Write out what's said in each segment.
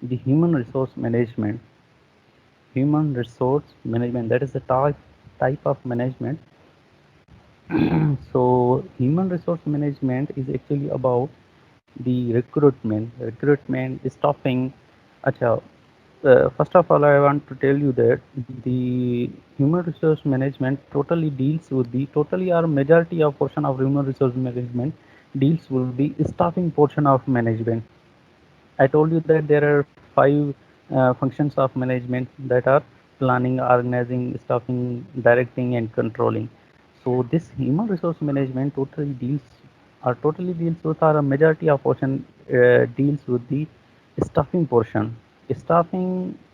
the human resource management, that is the type of management. So human resource management is actually about the recruitment, staffing. Acha, first of all, I want to tell you that the human resource management totally deals with the totally or majority of portion of human resource management deals with the staffing portion of management. I told you that there are five functions of management, that are planning, organizing, staffing, directing, and controlling. So this human resource management totally deals with, or a majority of portion deals with the staffing portion. Staffing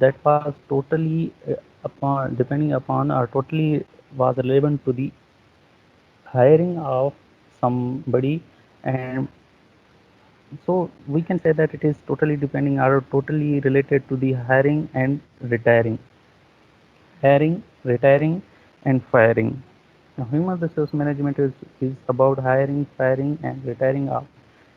that was totally upon depending upon, or totally was relevant to the hiring of somebody. And so we can say that it is totally depending, or totally related to the hiring, retiring, and firing. Now, human resource management is about hiring, firing, and retiring of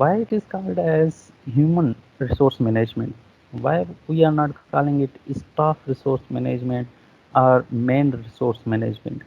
why it is called as human resource management, why we are not calling it staff resource management or main resource management.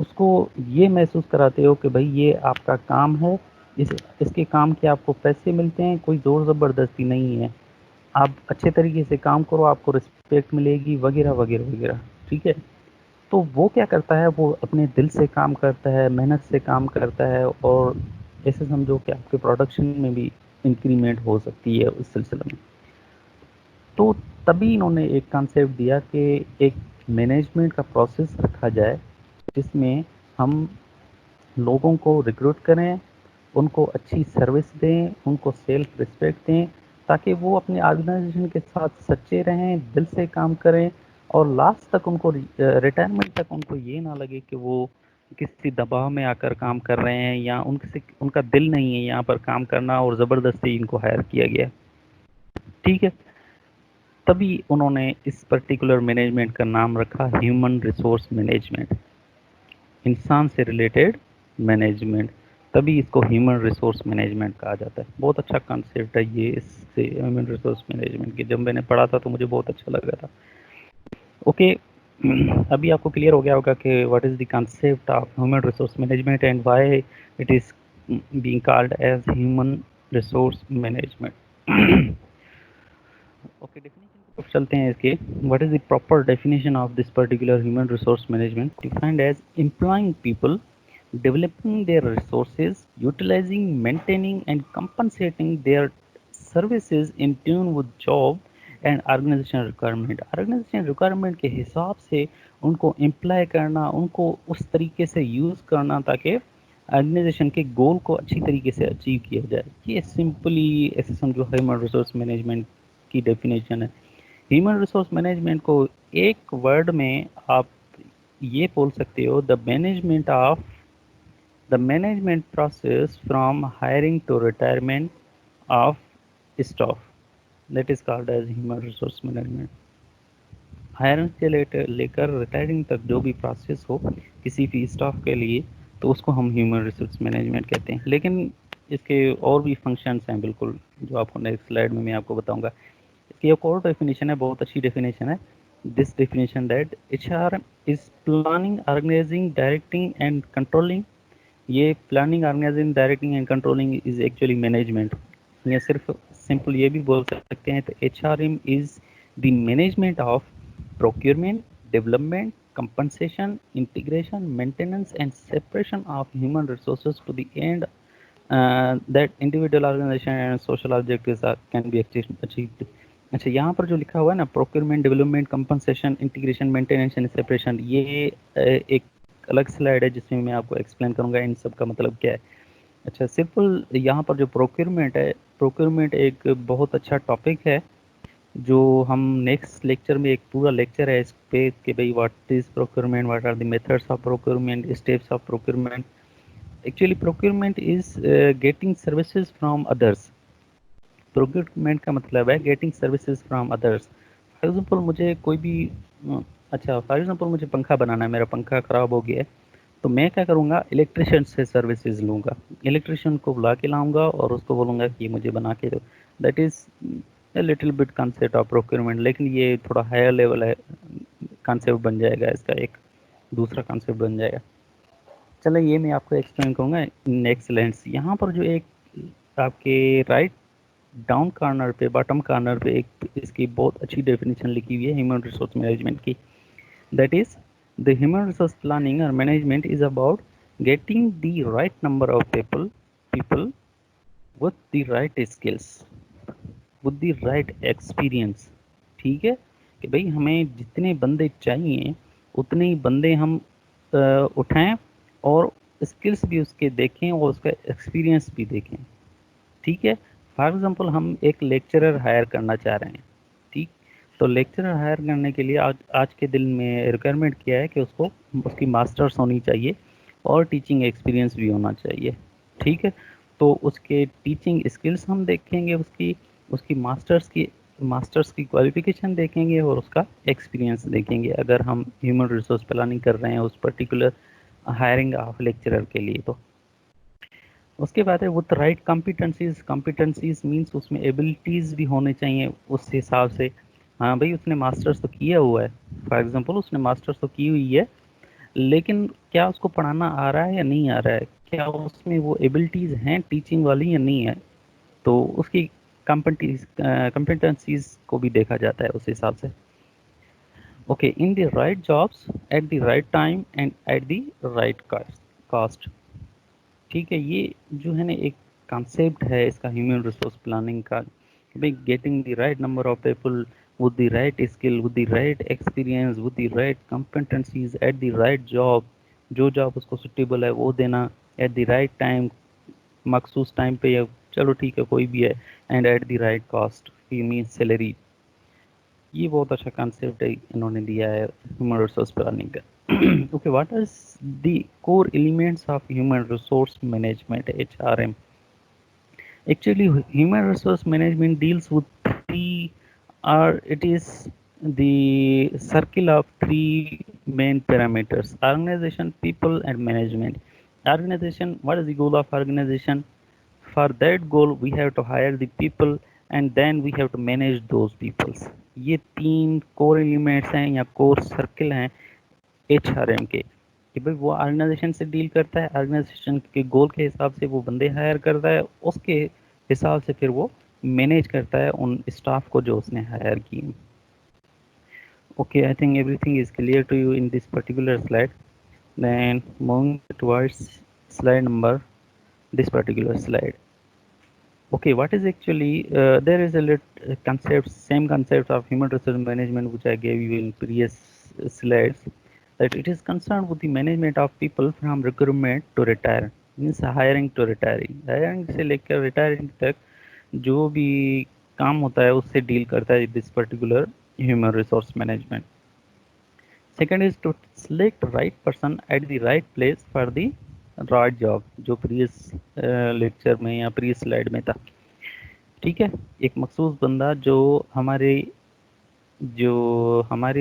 اس کو یہ محسوس کراتے ہو کہ بھائی یہ آپ کا کام ہے، اس کے کام کے آپ کو پیسے ملتے ہیں، کوئی زور زبردستی نہیں ہے، آپ اچھے طریقے سے کام کرو، آپ کو رسپیکٹ ملے گی وغیرہ وغیرہ وغیرہ. ٹھیک ہے. تو وہ کیا کرتا ہے، وہ اپنے دل سے کام کرتا ہے، محنت سے کام کرتا ہے، اور ایسے سمجھو کہ آپ کے پروڈکشن میں بھی انکریمنٹ ہو سکتی ہے اس سلسلے میں. تو تبھی انہوں نے ایک کانسیپٹ دیا کہ ایک مینجمنٹ کا پروسیس رکھا جائے جس میں ہم لوگوں کو ریکروٹ کریں، ان کو اچھی سروس دیں، ان کو سیلف رسپیکٹ دیں، تاکہ وہ اپنے آرگنائزیشن کے ساتھ سچے رہیں، دل سے کام کریں، اور لاسٹ تک ان کو ریٹائرمنٹ تک ان کو یہ نہ لگے کہ وہ کسی دباؤ میں آ کر کام کر رہے ہیں، یا ان کا دل نہیں ہے یہاں پر کام کرنا اور زبردستی ان کو ہائر کیا گیا. ٹھیک ہے. تبھی انہوں نے اس پرٹیکولر مینجمنٹ کا نام رکھا ہیومن ریسورس مینجمنٹ، انسان سے ریلیٹڈ مینجمنٹ. تبھی اس کو ہیومن ریسورس مینجمنٹ کہا جاتا ہے. بہت اچھا کانسیپٹ ہے یہ، اس سے ہیومن ریسورس مینجمنٹ کی جب میں نے پڑھا تھا تو مجھے بہت اچھا لگا تھا. اوکے. ابھی آپ کو کلیئر ہو گیا ہوگا کہ what is the concept of human resource management and why it is being called as human resource management. Okay. Definition کی طرف چلتے ہیں اس کے. What is the proper definition of this particular human resource management? Defined as employing people, developing their resources, utilizing, maintaining and compensating their services in tune with job and organisation requirement. Organisation requirement کے حساب سے ان کو employee کرنا، ان کو اس طریقے سے use کرنا تاکہ آرگنائزیشن کے گول کو اچھی طریقے سے اچیو کیا جائے. یہ سمپلی ایسے سمجھو ہیومن ریسورس مینجمنٹ کی ڈیفینیشن ہے. ہیومن ریسورس مینجمنٹ کو ایک ورڈ میں آپ یہ بول سکتے ہو: the management process from hiring to retirement of staff. That is called as human resource management. Hiring سے لے کر ریٹائرنگ تک جو بھی پروسیس ہو کسی بھی اسٹاف کے لیے، تو اس کو ہم ہیومن ریسورس مینجمنٹ کہتے ہیں. لیکن اس کے اور بھی فنکشنس ہیں بالکل، جو آپ کو نیکسٹ سلائڈ میں آپ کو بتاؤں گا. اس کی ایک اور ڈیفینیشن ہے، بہت اچھی ڈیفینیشن ہے. This definition that H R is planning, organising, directing and controlling. یہ planning, organising, directing and controlling is actually management. یا صرف سمپل یہ بھی بول سکتے ہیں تو H R M is the management of procurement, development, compensation, integration, maintenance, and separation of human resources to the end that individual organization and social objectives can be achieved. اچھا، یہاں پر جو لکھا ہوا ہے نا، procurement, development, compensation, integration, maintenance and separation, یہ ایک الگ سلائڈ ہے جس میں میں آپ کو ایکسپلین کروں گا ان سب کا مطلب کیا ہے. اچھا، سمپل یہاں پر جو پروکیورمنٹ ہے، پروکیورمنٹ ایک بہت اچھا ٹاپک ہے جو ہم نیکسٹ لیکچر میں، ایک پورا لیکچر ہے اس پہ کہ بھئی what is procurement, what are the methods of procurement, steps of procurement. Actually procurement is getting services from others. Procurement کا مطلب ہے getting services from others. For example مجھے کوئی بھی فار ایگزامپل مجھے پنکھا بنانا ہے، میرا پنکھا خراب ہو گیا ہے، تو میں کیا کروں گا، الیکٹریشین سے سروسز لوں گا. الیکٹریشین کو بلا کے لاؤں گا اور اس کو بولوں گا کہ یہ مجھے بنا کے دو. That is little bit concept of procurement. لیکن یہ تھوڑا ہائر لیول ہے، کانسیپٹ بن جائے گا، اس کا ایک دوسرا کانسیپٹ بن جائے گا. چلو یہ میں آپ کو ایکسپلین کروں گا ان ایکسلنس. یہاں پر جو ایک آپ کے رائٹ ڈاؤن کارنر پہ، باٹم کارنر پہ ایک اس کی بہت اچھی ڈیفینیشن لکھی ہوئی ہے ہیومن ریسورس مینجمنٹ کی. That is the human resource planning or management is about getting the right number of people with the right skills, with the right experience. ٹھیک ہے کہ بھئی ہمیں جتنے بندے چاہیے اتنے ہی بندے ہم اٹھائیں، اور اسکلس بھی اس کے دیکھیں اور اس کا ایکسپیرینس بھی دیکھیں. ٹھیک ہے. فار ایگزامپل ہم ایک لیکچرر ہائر کرنا چاہ رہے ہیں. ٹھیک. تو لیکچرر ہائر کرنے کے لیے آج کے دن میں ریکوائرمنٹ کیا ہے کہ اس کی ماسٹرس ہونی چاہیے اور ٹیچنگ ایکسپیرینس بھی ہونا چاہیے. ٹھیک ہے. تو اس کے ٹیچنگ اسکلس ہم دیکھیں گے، اس کی ماسٹرس کی کوالیفیکیشن دیکھیں گے، اور اس کا ایکسپیرینس دیکھیں گے اگر ہم ہیومن ریسورس پلاننگ کر رہے ہیں اس پرٹیکولر ہائرنگ آف لیکچرر کے لیے. تو اس کے بعد ہے وتھ رائٹ کمپیٹنسیز مینس اس میں ایبلٹیز بھی ہونے چاہیے اس حساب سے. ہاں بھائی اس نے ماسٹرس تو کیا ہوا ہے، فار ایگزامپل اس نے ماسٹرس تو کی ہوئی ہے، لیکن کیا اس کو پڑھانا آ رہا ہے یا نہیں آ رہا ہے, کیا اس میں وہ ایبلٹیز ہیں ٹیچنگ والی یا نہیں ہے, تو اس کی کمپیٹنسیز کو بھی دیکھا جاتا ہے اس حساب سے. Okay, in the right jobs at the right time and at the right cost. ٹھیک ہے, یہ جو ہے نا ایک کانسیپٹ ہے اس کا ہیومن ریسورس پلاننگ کا, کہ getting the right number of people with the right skill, with the right experience, with the right competencies at the right job. جو جاب اس کو سوٹیبل ہے وہ دینا ایٹ دی رائٹ ٹائم, مخصوص time پہ, یا چلو ٹھیک ہے کوئی بھی ہے, and at the right cost, means salary. یہ بہت اچھا کانسیپٹ ہے انہوں نے دیا ہے ہیومن ریسورس پلاننگ کا. Okay, what is the core elements of human resource management, HRM. Actually, human resource management deals with three, or it is the circle of three main parameters: organization, people, and management. Organization, what is the goal of organization? For that goal, we have to hire the people and then we have to manage those people. یہ تین کور elements ہیں یا کور circle ہیں HRM کے, کہ بھائی وہ organization سے ڈیل کرتا ہے, آرگنائزیشن کے گول کے حساب سے وہ بندے ہائر کرتا ہے, اس کے حساب سے پھر وہ مینیج کرتا ہے ان اسٹاف کو جو اس نے ہائر کی. Okay, I think everything is clear to you in this particular slide. Then moving towards slide number, this particular slide. Okay, what is actually there is a same concept of human resource management which I gave you in previous slides, that it is concerned with the management of people from recruitment to retire, means hiring to retiring. hiring سے لے کر retiring تک جو بھی کام ہوتا ہے اس سے deal کرتا ہے this particular human resource management. Second is to select right person at the right place for the right job, جو پریس لیکچر میں یا پریس سلائڈ میں تھا. ٹھیک ہے, ایک مخصوص بندہ جو ہماری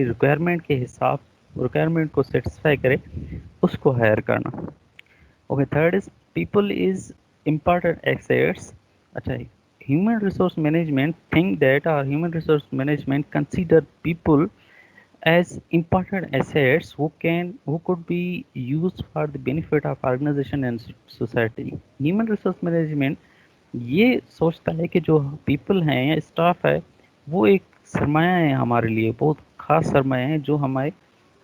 ریکوائرمنٹ کے حساب ریکوائرمنٹ کو سیٹسفائی کرے, اس کو ہائر کرنا. Okay, third is people is important assets. اچھا, human resource management think that our human resource management consider people as important assets who could be used for the benefit of organization and society. Human resource management یہ سوچتا ہے کہ جو people ہیں یا staff ہے وہ ایک سرمایہ ہے ہمارے لیے, بہت خاص سرمایہ ہے, جو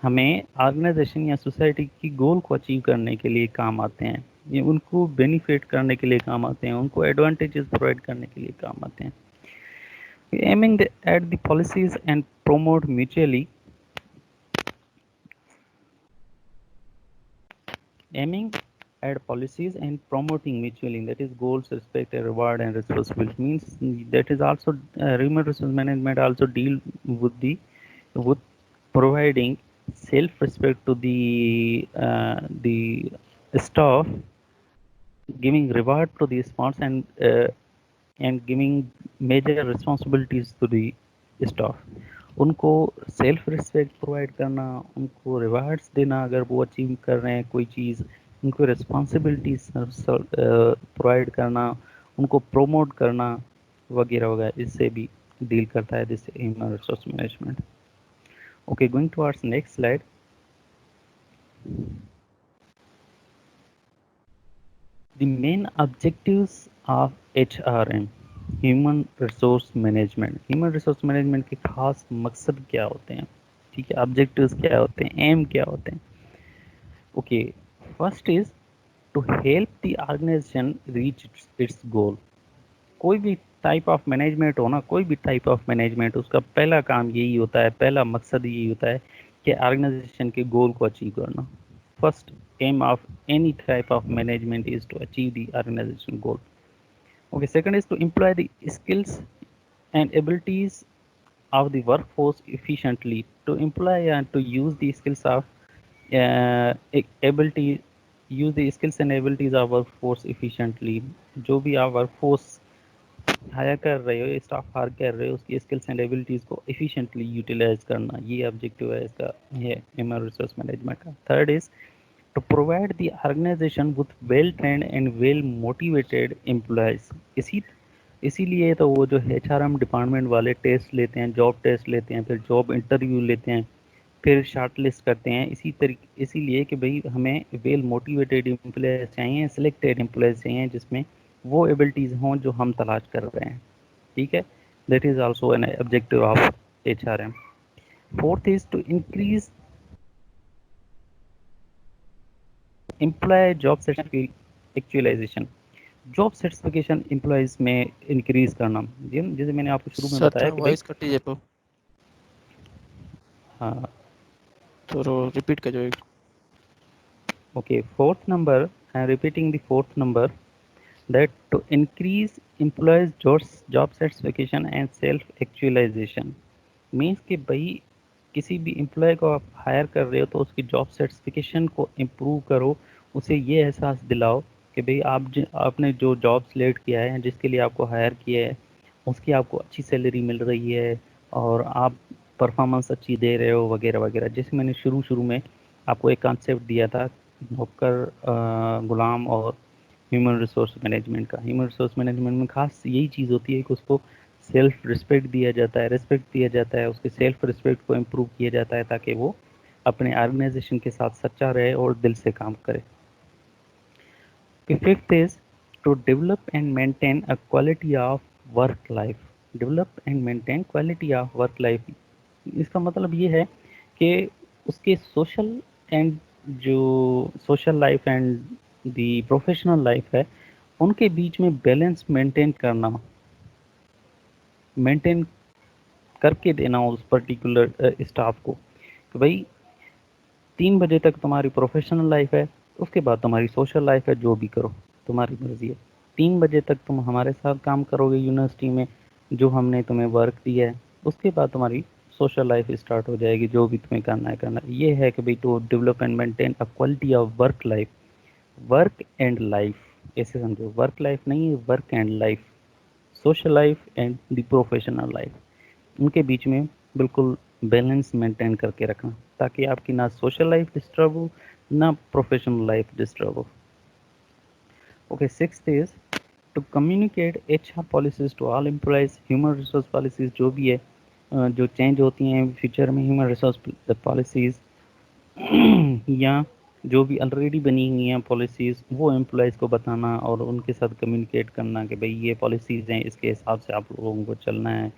ہمیں آرگنائزیشن یا سوسائٹی کی گول کو اچیو کرنے کے لیے کام آتے ہیں, یہ ان کو بینیفٹ کرنے کے لیے کام آتے ہیں, ان کو ایڈوانٹیجز پرووائڈ کرنے کے لیے کام آتے ہیں. Aiming at the policies and promote mutually aiming at policies and promoting mutually, that is goals, respect, reward, and responsibility, means that is also human resource management also deal with providing self respect to the staff, giving reward to the sponsors, and giving major responsibilities to the staff. ان کو self respect provide کرنا, ان کو rewards دینا اگر وہ achieve کر رہے ہیں کوئی چیز, ان کو ریسپانسبلٹیز پرووائڈ کرنا, ان کو پروموٹ کرنا وغیرہ وغیرہ, اس سے بھی ڈیل کرتا ہے this human resource management. Okay, going towards next slide. The main objectives of HRM, human resource management. Human resource management کے خاص مقصد کیا ہوتے ہیں, ٹھیک ہے, آبجیکٹیوز کیا ہوتے ہیں, ایم کیا ہوتے ہیں. Okay, first is to help the organization reach its goal. کوئی بھی ٹائپ آف مینجمنٹ ہونا, کوئی بھی ٹائپ آف مینجمنٹ, اس کا پہلا کام یہی ہوتا ہے, پہلا مقصد یہی ہوتا ہے کہ آرگنائزیشن کے گول کو اچیو کرنا. First aim of any type of management is to achieve the organization goal. Okay, second is to employ the skills and abilities of the workforce efficiently. To employ and to use the skills of use the skills and abilities of workforce efficiently. جو بھی آپ work force higher کر رہے ہو, staff higher کر رہے ہو, اس کی skills and abilities کو efficiently utilise کرنا, یہ آبجیکٹیو ہے اس کا, یہ ہیومن ریسورس مینجمنٹ کا. Third is to provide the organization with well trained and well motivated employees. اسی لیے تو وہ جو HRM ڈپارٹمنٹ والے ٹیسٹ لیتے ہیں, جاب ٹیسٹ لیتے ہیں, پھر جاب انٹرویو لیتے ہیں, پھر شارٹ لسٹ کرتے ہیں اسی لیے کہ بھئی ہمیں ویل موٹیویٹیڈ امپلائز چاہیے، سلیکٹیڈ امپلائز چاہیے جس میں وہ ایبلٹیز ہوں جو ہم تلاش کر رہے ہیں. ٹھیک ہے، that is also an objective of H R M. Fourth is to increase employee job actualization. Job satisfaction employees میں انکریز کرنا، جیسے میں نے آپ کو شروع میں سر بتایا تھوڑا کہ بھائی وائس کٹی جائے پو ہاں تو ریپیٹ کر جو. Okay, fourth number, I'm repeating the fourth number, that to increase employees' job satisfaction and self-actualization means کہ بھائی کسی بھی امپلائی کو آپ ہائر کر رہے ہو تو اس کی جاب سیٹسفیکیشن کو امپروو کرو، اسے یہ احساس دلاؤ کہ بھئی آپ نے جو جاب سلیکٹ کیا ہے جس کے لیے آپ کو ہائر کیا ہے اس کی آپ کو اچھی سیلری مل رہی ہے اور آپ پرفارمنس اچھی دے رہے ہو وغیرہ وغیرہ. جیسے میں نے شروع میں آپ کو ایک کانسیپٹ دیا تھا نوکر غلام اور ہیومن ریسورس مینجمنٹ کا. ہیومن ریسورس مینجمنٹ میں خاص یہی چیز ہوتی ہے کہ اس کو سیلف رسپیکٹ دیا جاتا ہے، رسپیکٹ دیا جاتا ہے، اس کے سیلف رسپیکٹ کو امپروو کیا جاتا ہے تاکہ وہ اپنے آرگنائزیشن کے ساتھ سچا رہے اور دل سے کام کرے. Fifth is to develop and maintain a quality of work life. Develop and maintain quality of work life, اس کا مطلب یہ ہے کہ اس کے social life and the professional life ہے ان کے بیچ میں بیلنس مینٹین کر کے دینا اس پرٹیکولر اسٹاف کو کہ بھائی 3 بجے تک تمہاری پروفیشنل لائف ہے، اس کے بعد تمہاری سوشل لائف ہے، جو بھی کرو تمہاری مرضی ہے. 3 بجے تک تم ہمارے ساتھ کام کرو گے یونیورسٹی میں جو ہم نے تمہیں ورک دیا ہے، اس کے بعد تمہاری سوشل لائف اسٹارٹ ہو جائے گی، جو بھی تمہیں کرنا ہے. یہ ہے کہ بھئی to develop and maintain a quality of work life. Work and life ایسے سمجھو، ورک لائف نہیں ہے، work and life, social life and the professional life, ان کے بیچ میں بالکل بیلنس مینٹین کر کے رکھنا تاکہ آپ کی نہ سوشل لائف ڈسٹرب ہو نہ پروفیشنل لائف ڈسٹرب ہو. Okay, sixth is to communicate H R policies to all employees. Human resource policies جو بھی ہے جو چینج ہوتی ہیں فیوچر میں، ہیومن ریسورس پالیسیز یا جو بھی آلریڈی بنی ہوئی ہیں پالیسیز وہ امپلائیز کو بتانا اور ان کے ساتھ کمیونیکیٹ کرنا کہ بھئی یہ پالیسیز ہیں، اس کے حساب سے آپ لوگوں کو چلنا ہے،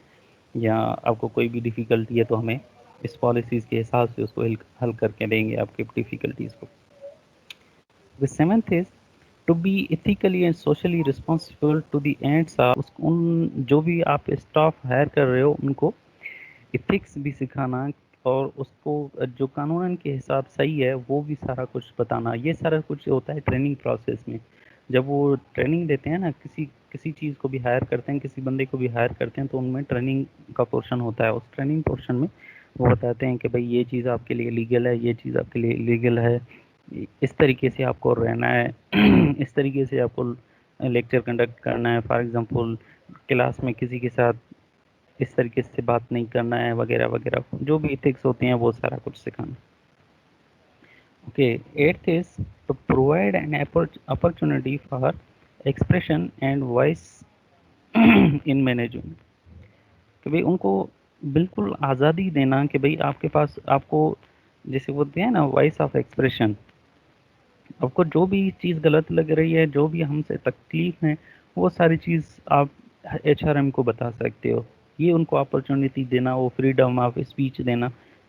یا آپ کو کوئی بھی ڈیفیکلٹی ہے تو ہمیں اس پالیسیز کے حساب سے اس کو حل کر کے دیں گے آپ کی ڈیفیکلٹیز کو. The seventh is to be ethically and socially responsible to the ends of ان جو بھی آپ اسٹاف ہائر کر رہے ہو ان کو ایتھکس بھی سکھانا اور اس کو جو قانون کے حساب صحیح ہے وہ بھی سارا کچھ بتانا. یہ سارا کچھ ہوتا ہے ٹریننگ پروسیس میں. جب وہ ٹریننگ دیتے ہیں نا کسی چیز کو بھی ہائر کرتے ہیں، کسی بندے کو بھی ہائر کرتے ہیں تو ان میں ٹریننگ کا پورشن ہوتا ہے. اس ٹریننگ پورشن میں وہ بتاتے ہیں کہ بھئی یہ چیز آپ کے لیے لیگل ہے، یہ چیز آپ کے لیے لیگل ہے، اس طریقے سے آپ کو رہنا ہے، اس طریقے سے آپ کو لیکچر کنڈکٹ کرنا ہے. فار ایگزامپل کلاس میں کسی کے ساتھ اس طریقے سے بات نہیں کرنا ہے وغیرہ وغیرہ، جو بھی ایتھکس ہوتے ہیں وہ سارا کچھ سکھانا. Okay, eighth is to provide an opportunity for expression and voice in management. کہ بھئی ان کو بالکل آزادی دینا کہ بھئی آپ کے پاس آپ کو جیسے بولتے ہیں نا وائس آف ایکسپریشن، آپ کو جو بھی چیز غلط لگ رہی ہے، جو بھی ہم سے تکلیف ہے، وہ ساری چیز آپ ایچ آر ایم کو بتا سکتے ہو. یہ ان کو اپرچونٹی دینا، وہ فریڈم آف اسپیچ دینا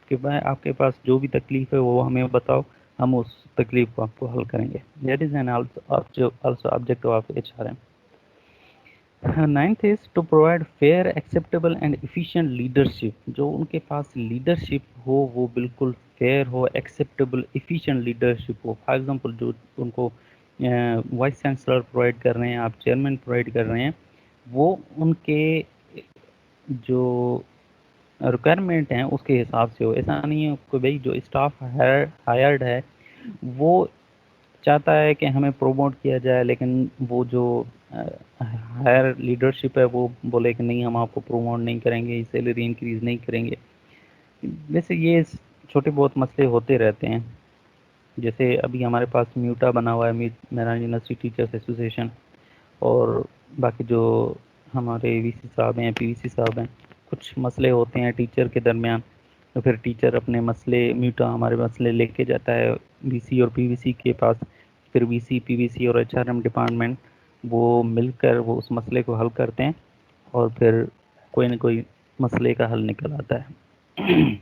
کہ بھائی آپ کے پاس جو بھی تکلیف ہے وہ ہمیں بتاؤ، ہم اس تکلیف کو آپ کو حل کریں گے. That is an also objective of H R M. Ninth is to provide fair acceptable and efficient leadership. جو ان کے پاس لیڈرشپ ہو وہ بالکل فیئر ہو، ایکسیپٹیبل، ایفیشینٹ لیڈرشپ ہو. فار ایگزامپل جو ان کو وائس چانسلر پرووائڈ کر رہے ہیں، آپ چیئرمین پرووائڈ کر رہے ہیں، وہ ان کے جو ریکوائرمنٹ ہیں اس کے حساب سے ہو. ایسا نہیں ہے کہ بھائی جو اسٹاف ہائرڈ ہے وہ چاہتا ہے کہ ہمیں پروموٹ کیا جائے، لیکن وہ جو ہائر لیڈرشپ ہے وہ بولے کہ نہیں ہم آپ کو پروموٹ نہیں کریں گے، سیلری انکریز نہیں کریں گے. ویسے یہ چھوٹے بہت مسئلے ہوتے رہتے ہیں. جیسے ابھی ہمارے پاس میوٹا بنا ہوا ہے، میران یونیورسٹی ٹیچرس ایسوسیشن، اور باقی جو ہمارے وی سی صاحب ہیں، پی وی سی صاحب ہیں، کچھ مسئلے ہوتے ہیں ٹیچر کے درمیان تو پھر ٹیچر اپنے مسئلے میٹا ہمارے مسئلے لے کے جاتا ہے وی سی اور پی وی سی کے پاس، پھر وی سی پی وی سی اور ایچ آر ایم ڈپارٹمنٹ وہ مل کر وہ اس مسئلے کو حل کرتے ہیں، اور پھر کوئی نہ کوئی مسئلے کا حل نکل آتا ہے.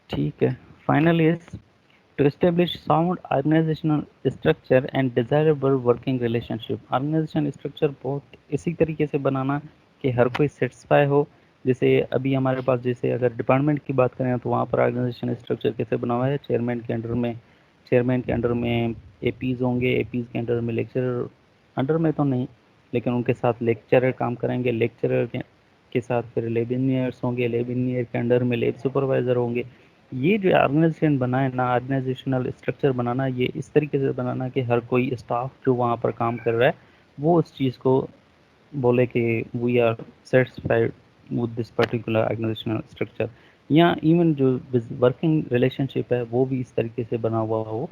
ٹھیک ہے. Final is to establish sound organizational structure and desirable working relationship. Organization structure بہت اسی طریقے سے بنانا کہ ہر کوئی سیٹسفائی ہو. جیسے ابھی ہمارے پاس جیسے اگر ڈپارٹمنٹ کی بات کریں تو وہاں پر آرگنائزیشن اسٹرکچر کیسے بنا ہوا ہے، چیئرمین کے انڈر میں اے پیز ہوں گے، اے پیز کے انڈر میں لیکچرر، انڈر میں تو نہیں لیکن ان کے ساتھ لیکچرر کام کریں گے، لیکچرر کے ساتھ پھر لیب انجینئرس ہوں گے، لیب انجینئر کے انڈر میں لیب سپروائزر ہوں گے. یہ جو آرگنائزیشن بنائے نا، آرگنائزیشنل اسٹرکچر بنانا، یہ اس طریقے سے بنانا کہ ہر کوئی اسٹاف جو وہاں پر کام کر رہا ہے وہ اس چیز کو بولے کہ we are satisfied with this particular organizational structure. یا ایون جو ورکنگ ریلیشن شپ ہے وہ بھی اس طریقے سے بنا ہوا ہو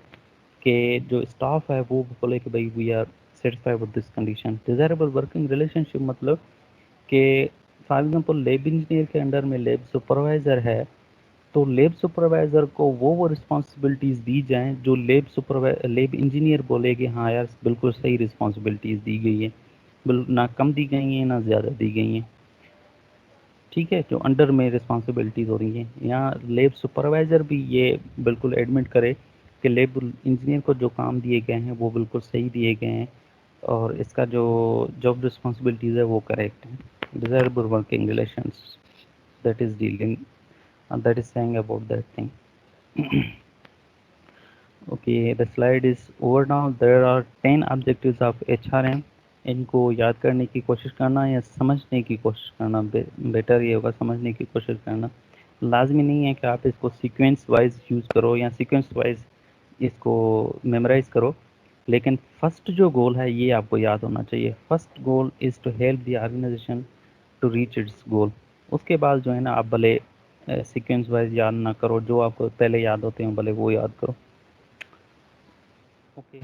کہ جو اسٹاف ہے وہ بولے کہ بھائی we are satisfy with this condition. Desirable working relationship مطلب کہ فار ایگزامپل لیب انجینئر کے انڈر میں لیب سپروائزر ہے تو لیب سپروائزر کو وہ رسپانسبلٹیز دی جائیں جو لیب انجینئر بولے کہ ہاں یار بالکل صحیح رسپانسبلٹیز دی گئی ہے، نہ کم دی گئی ہیں نہ زیادہ دی گئی ہیں. ٹھیک ہے، جو انڈر میں رسپانسبلٹیز ہو رہی ہیں. یہاں لیب سپروائزر بھی یہ بالکل ایڈمٹ کرے کہ لیب انجینئر کو جو کام دیے گئے ہیں وہ بالکل صحیح دیے گئے ہیں اور اس کا جو جاب رسپانسبلٹیز ہے وہ کریکٹ ہیں. Desirable working relations that is dealing that is saying about that thing. Okay, the slide is over now. There are 10 objectives of HRM. ان کو یاد کرنے کی کوشش کرنا یا سمجھنے کی کوشش کرنا بیٹر یہ ہوگا، سمجھنے کی کوشش کرنا. لازمی نہیں ہے کہ آپ اس کو سیکوینس وائز یوز کرو یا سیکوینس وائز اس کو میمورائز کرو، لیکن فرسٹ جو گول ہے یہ آپ کو یاد ہونا چاہیے. First goal is to help the organization to reach its goal. اس کے بعد جو ہے نا آپ بھلے سیکوینس وائز یاد نہ کرو، جو آپ کو پہلے یاد ہوتے ہیں بھلے وہ یاد کرو. Okay,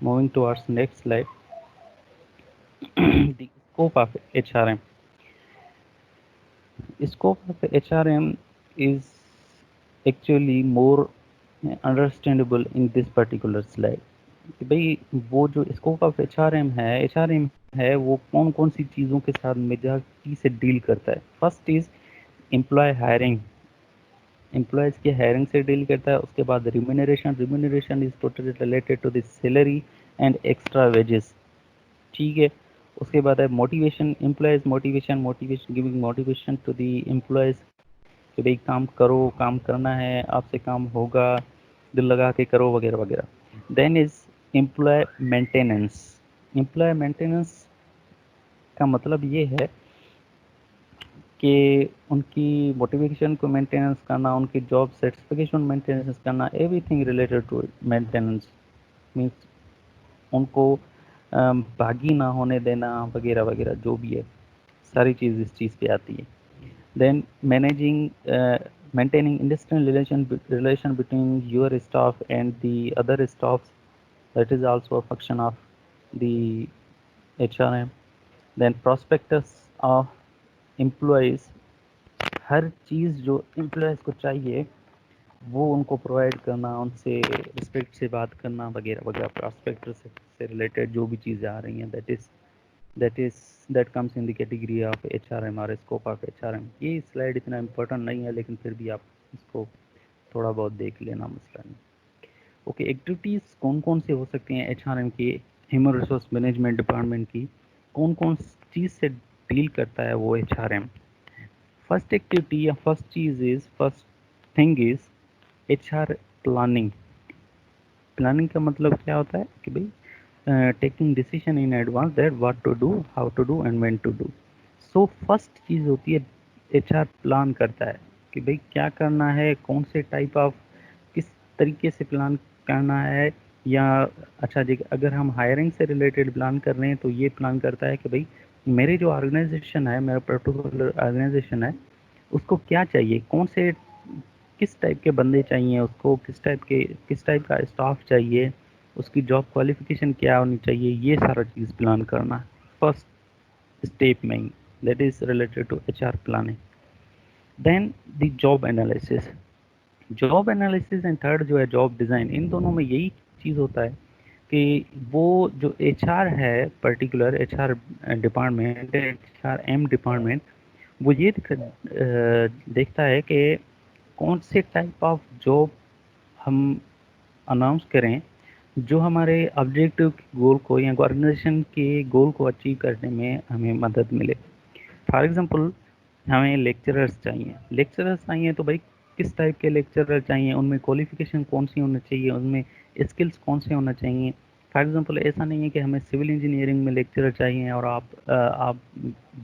moving towards next slide. The scope of HRM. Scope of HRM is actually more understandable in this particular slide. کہ بھئی وہ جو scope of H R M ہے وہ کون کون سی چیزوں کے ساتھ میجارٹی سے ڈیل کرتا ہے. First is employee hiring, employees کی ہائرنگ سے ڈیل کرتا ہے. اس کے بعد remuneration is totally related to the salary and extra wages. ٹھیک ہے. اس کے بعد ہے motivation, employees motivation giving motivation to the employees کہ بھائی کام کرو، کام کرنا ہے، آپ سے کام ہوگا، دل لگا کے کرو وغیرہ وغیرہ. دین is employee maintenance. Employee maintenance کا مطلب یہ ہے کہ ان کی موٹیویشن کو مینٹیننس کرنا، ان کی جاب سیٹسفیکیشن مینٹیننس کرنا، everything related to maintenance means ان کو باغی نہ ہونے دینا وغیرہ وغیرہ جو بھی ہے ساری چیز اس چیز پہ آتی ہے. دین maintaining industrial relation between your staff and the other staffs, that is also a function of the HRM. Then prospectus of employees, ہر چیز جو امپلائز کو چاہیے وہ ان کو پرووائڈ کرنا، ان سے رسپیکٹ سے بات کرنا وغیرہ وغیرہ. پراسپیکٹر سے ریلیٹڈ جو بھی چیزیں آ رہی ہیں that comes in the category of H R M اور scope of H R M. یہ سلائڈ اتنا امپورٹنٹ نہیں ہے لیکن پھر بھی آپ اس کو تھوڑا بہت دیکھ لینا، مسئلہ نہیں. اوکے، ایکٹیویٹیز کون کون سے ہو سکتی ہیں ایچ آر ایم کی، ہیومن ریسورس مینجمنٹ ڈپارٹمنٹ کی، کون کون چیز سے ڈیل کرتا ہے وہ H R M. First activity یا first thing is H R planning. Planning کا مطلب کیا ہوتا ہے کہ بھائی taking decision in advance that what to do, how to do and when to do. So first چیز ہوتی ہے ایچ آر پلان کرتا ہے کہ بھائی کیا کرنا ہے، کون سے ٹائپ آف کس طریقے سے پلان کرنا ہے. یا اچھا جی، اگر ہم ہائرنگ سے ریلیٹڈ پلان کر رہے ہیں تو یہ پلان کرتا ہے کہ بھائی میرے جو آرگنائزیشن ہے، میرا پرٹیکولر آرگنائزیشن ہے، اس کو کیا چاہیے، کون سے کس ٹائپ کے بندے چاہیے، اس کو کس ٹائپ کا اسٹاف چاہیے، اس کی جاب کوالیفیکیشن کیا ہونی چاہیے. یہ سارا چیز پلان کرنا ہے فرسٹ اسٹیپ میں ہی. That is related to H R planning. Then the job analysis. Job analysis and third جو ہے جاب ڈیزائن. ان دونوں میں یہی چیز ہوتا ہے کہ وہ جو ایچ آر ہے particular H R department H R M department وہ یہ دیکھتا ہے کہ کون سے ٹائپ آف جاب ہم اناؤنس کریں جو ہمارے آبجیکٹو گول کو یا آرگنائزیشن کے گول کو اچیو کرنے میں ہمیں مدد ملے. فار ایگزامپل ہمیں لیکچررس چاہیے. لیکچررس چاہیے تو بھائی کس ٹائپ کے لیکچرر چاہیے, ان میں کوالیفیکیشن کون سی ہونا چاہیے, ان میں اسکلس کون سے ہونا چاہیے. فار ایگزامپل ایسا نہیں ہے کہ ہمیں سول انجینئرنگ میں لیکچرر چاہیے اور آپ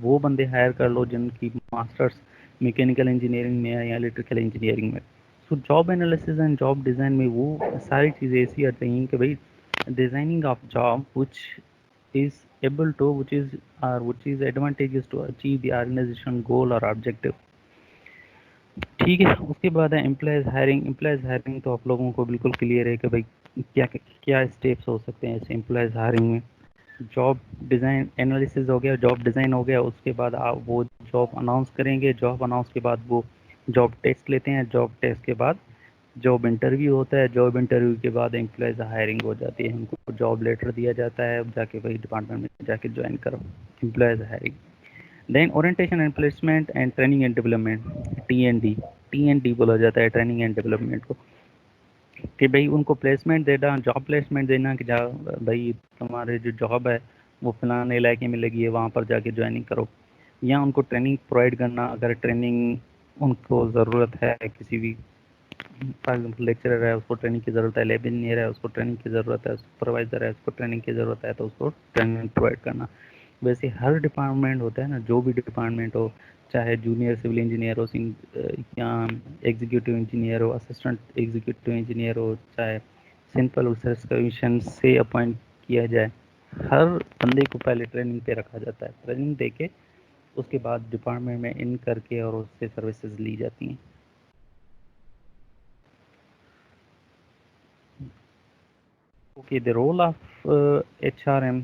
وہ بندے ہائر کر لو جن کی ماسٹرس میکینیکل انجینئرنگ میں ہے یا الیکٹریکل انجینئرنگ میں. So job analysis and job design میں وہ ساری چیزیں ایسی آتی ہیں کہ بھائی designing of job which is able to which is advantageous to achieve the organization goal or objective. ٹھیک ہے. اس کے بعد ہے امپلائز ہائرنگ. امپلائز ہائرنگ تو آپ لوگوں کو بالکل کلیئر ہے کہ بھائی کیا کیا اسٹیپس ہو سکتے ہیں ایسے امپلائز ہائرنگ میں. جاب ڈیزائن انالیسز ہو گیا, جاب ڈیزائن ہو گیا. اس کے بعد آپ وہ جاب اناؤنس کریں گے. جاب اناؤنس کے بعد وہ جاب ٹیسٹ لیتے ہیں. جاب ٹیسٹ کے بعد جاب انٹرویو ہوتا ہے. جاب انٹرویو کے بعد امپلائز ہائرنگ ہو جاتی ہے. ان کو جاب لیٹر دیا جاتا ہے, جا کے وہی ڈپارٹمنٹ میں جا کے جوائن کرو. Employees hiring. Then orientation and placement and training and development. T N D بولا جاتا ہے ٹریننگ اینڈ ڈیولپمنٹ کو, کہ بھائی ان کو پلیسمنٹ دینا, جاب پلیسمنٹ دینا کہ بھائی تمہارے جو جاب ہے وہ فلاں علاقے میں لگی ہے, وہاں پر جا کے جوائننگ کرو. یا ان کو ٹریننگ پرووائڈ کرنا اگر ٹریننگ ان کو ضرورت ہے. کسی بھی فار ایگزامپل لیکچرر ہے اس کو ٹریننگ کی ضرورت ہے, لیب انجینئر ہے اس کو ٹریننگ کی ضرورت ہے, سپروائزر ہے اس کو ٹریننگ کی ضرورت ہے, تو اس کو ٹریننگ پرووائڈ کرنا. ویسے ہر ڈپارٹمنٹ ہوتا ہے نا, جو بھی ڈپارٹمنٹ ہو, چاہے جونیئر سول انجینئر ہو یا ایگزیکیٹو انجینئر ہو, اسسٹنٹ ایگزیکیٹو انجینئر ہو, چاہے سمپل ریسرچ کمیشن سے اپوائنٹ کیا جائے, ہر بندے کو پہلے ٹریننگ پہ رکھا جاتا ہے. ٹریننگ دے کے اس کے بعد ڈپارٹمنٹ میں ان کر کے اور اس سے سروسز لی جاتی ہیں. Okay, the role of H R M.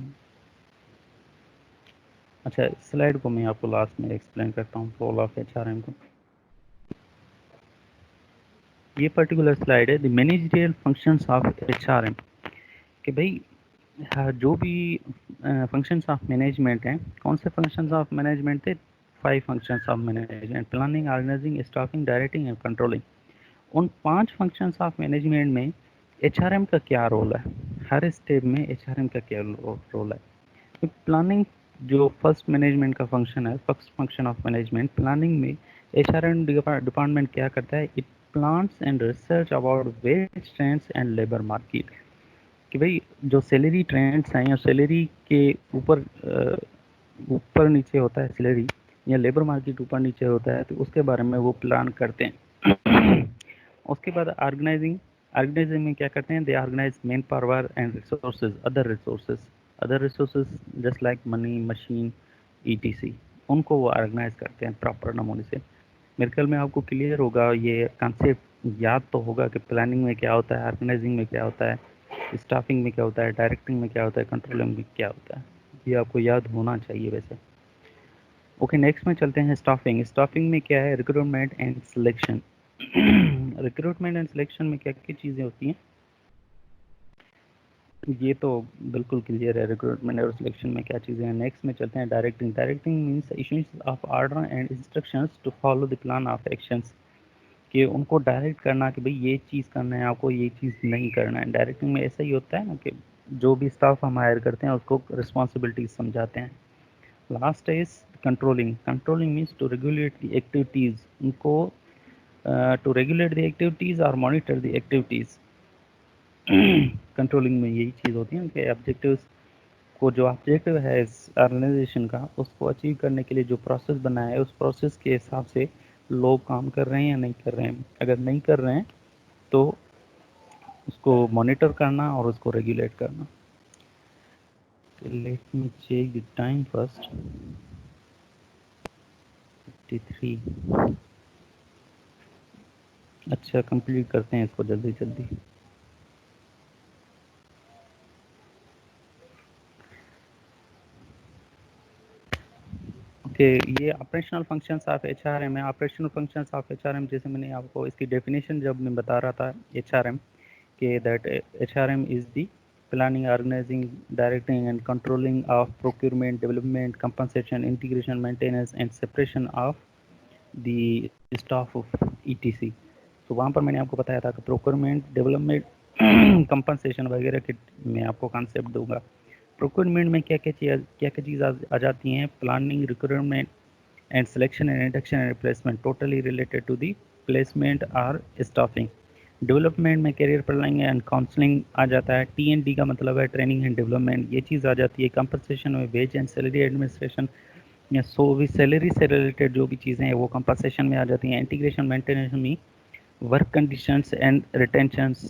اچھا, سلائڈ کو میں آپ کو لاسٹ میں ایکسپلین کرتا ہوں role of H R M کو. یہ پرٹیکولر سلائڈ ہے the managerial functions of H R M. کہ بھائی جو بھی فنکشنس آف مینجمنٹ ہیں, کون سے فنکشنس آف مینجمنٹ تھے؟ 5 functions of management: planning, organizing, staffing, directing and controlling. ان 5 فنکشنس آف مینجمنٹ میں ایچ آر ایم کا کیا رول ہے؟ ہر اسٹیپ میں ایچ آر ایم کا کیا رول ہے؟ پلاننگ جو فرسٹ مینجمنٹ کا فنکشن ہے, first function of management planning میں ایچ آر ایم ڈپارٹمنٹ کیا کرتا ہے؟ It plans and research about wage trends and labour market. کہ بھائی جو سیلری ٹرینڈس ہیں یا سیلری کے اوپر نیچے ہوتا ہے سیلری, یا لیبر مارکیٹ اوپر نیچے ہوتا ہے, تو اس کے بارے میں وہ پلان کرتے ہیں. اس کے بعد آرگنائزنگ میں کیا کرتے ہیں؟ They organize manpower and resources, other resources just like money, machine, E T C. ان کو وہ آرگنائز کرتے ہیں پراپر نمونے سے. میرے خیال میں آپ کو کلیئر ہوگا, یہ کانسیپٹ یاد تو ہوگا کہ پلاننگ میں کیا ہوتا ہے, آرگنائزنگ میں کیا ہوتا ہے, اسٹافنگ میں کیا ہوتا ہے, ڈائریکٹنگ میں کیا ہوتا ہے, کنٹرولنگ میں کیا ہوتا ہے. یہ آپ کو یاد ہونا چاہیے ویسے. اوکے, نیکسٹ میں چلتے ہیں اسٹافنگ. اسٹافنگ میں کیا ہے؟ Recruitment and selection. Recruitment and selection میں کیا کیا چیزیں ہوتی ہیں؟ یہ تو بالکل کلیئر ہے ریکروٹمنٹ اور سلیکشن میں کیا چیزیں ہیں. نیکسٹ میں چلتے ہیں directing. Directing means issues of order and instructions to follow the plan of actions. کہ ان کو ڈائریکٹ کرنا کہ بھئی یہ چیز کرنا ہے آپ کو, یہ چیز نہیں کرنا ہے. ڈائریکٹنگ میں ایسا ہی ہوتا ہے نا کہ جو بھی اسٹاف ہم ہائر کرتے ہیں اس کو رسپانسبلٹیز سمجھاتے ہیں. Last is controlling. Controlling means to regulate the activities. ان کو ٹو ریگولیٹ دی ایکٹیویٹیز اور مانیٹر دی ایکٹیویٹیز. کنٹرولنگ میں یہی چیز ہوتی ہے کہ آبجیکٹیوز کو, جو آبجیکٹیو ہے اس آرگنائزیشن کا, اس کو اچیو کرنے کے لیے جو پروسیس بنا ہے اس پروسیس کے حساب سے لوگ کام کر رہے ہیں یا نہیں کر رہے ہیں. اگر نہیں کر رہے ہیں تو اس کو مانیٹر کرنا اور اس کو ریگولیٹ کرنا. Let me check the time first. 53. اچھا, کمپلیٹ کرتے ہیں اس کو جلدی جلدی. کہ یہ operational functions of H R M ہے. Operational functions of H R M جیسے میں نے آپ کو اس کی ڈیفینیشن جب میں بتا رہا تھا ایچ آر ایم کہ that H R M is the planning, organizing, directing and controlling of procurement, development, compensation, integration, maintenance and separation of the staff of ETC. تو وہاں پر میں نے آپ کو بتایا تھا کہ پروکیورمنٹ ڈیولپمنٹ کمپنسیشن وغیرہ کے میں آپ کو کانسیپٹ دوں گا. پروکیورمنٹ میں کیا کیا چیز آ جاتی ہیں؟ Planning, recruitment and selection and induction and replacement totally related to the placement اور اسٹافنگ. ڈیولپمنٹ میں کیریئر پلاننگ اینڈ کاؤنسلنگ آ جاتا ہے. ٹی این ڈی کا مطلب ہے ٹریننگ اینڈ ڈیولپمنٹ, یہ چیز آ جاتی ہے. کمپنسیشن میں ویج اینڈ سیلری ایڈمنسٹریشن یا سیلری سے ریلیٹڈ جو بھی چیزیں ہیں وہ کمپنسیشن میں آ جاتی ہیں. انٹیگریشن مینٹیننس میں ورک کنڈیشنس اینڈ ریٹینشنس,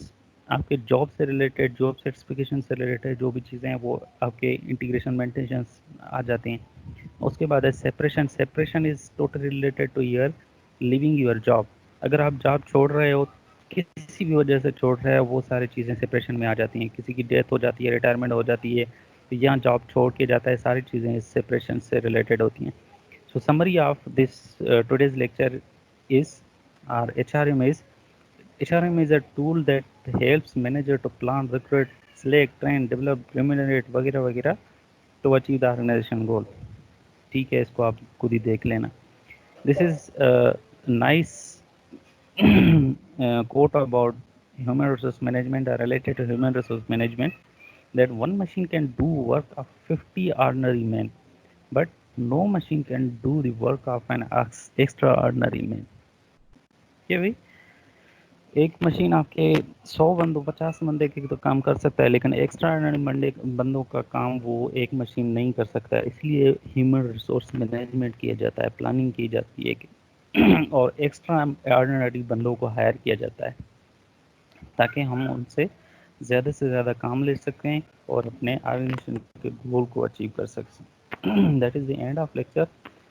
آپ کے جاب سے ریلیٹڈ, جاب سرٹیفکیشن سے ریلیٹڈ جو بھی چیزیں ہیں وہ آپ کے انٹیگریشن مینٹیننس آ جاتی ہیں. اس کے بعد ہے separation. Separation is totally related to your leaving your job. اگر آپ جاب چھوڑ رہے ہو کسی بھی وجہ سے چھوڑ رہے ہیں, وہ ساری چیزیں سپریشن میں آ جاتی ہیں. کسی کی ڈیتھ ہو جاتی ہے, ریٹائرمنٹ ہو جاتی ہے, یہاں جاب چھوڑ کے جاتا ہے, ساری چیزیں اس سپریشن سے ریلیٹڈ ہوتی ہیں. So summary of this today's lecture is اور H R M is HRM is a tool that helps manager to plan, recruit, select, train, develop, remunerate وغیرہ وغیرہ to achieve the organization goal. ٹھیک ہے, اس کو آپ خود ہی دیکھ لینا. This is a nice quote about human resource management or related to human resource management, that one machine can do work of 50 ordinary men, but no machine can do the work of an extraordinary man. کیا بھائی, ایک machine آپ کے 100 بندوں 50 بندے کے تو کام کر سکتا ہے, لیکن ایکسٹرا آرڈنری بندوں کا کام وہ ایک مشین نہیں کر سکتا. اس لیے ہیومن ریسورس مینجمنٹ کیا جاتا ہے, پلاننگ کی جاتی ہے اور ایکسٹرا آرڈنری بندوں کو ہائر کیا جاتا ہے تاکہ ہم ان سے زیادہ کام لے سکیں اور اپنے آرگنائزیشن کے گول کو اچیو کر سکیں. That is the end of lecture.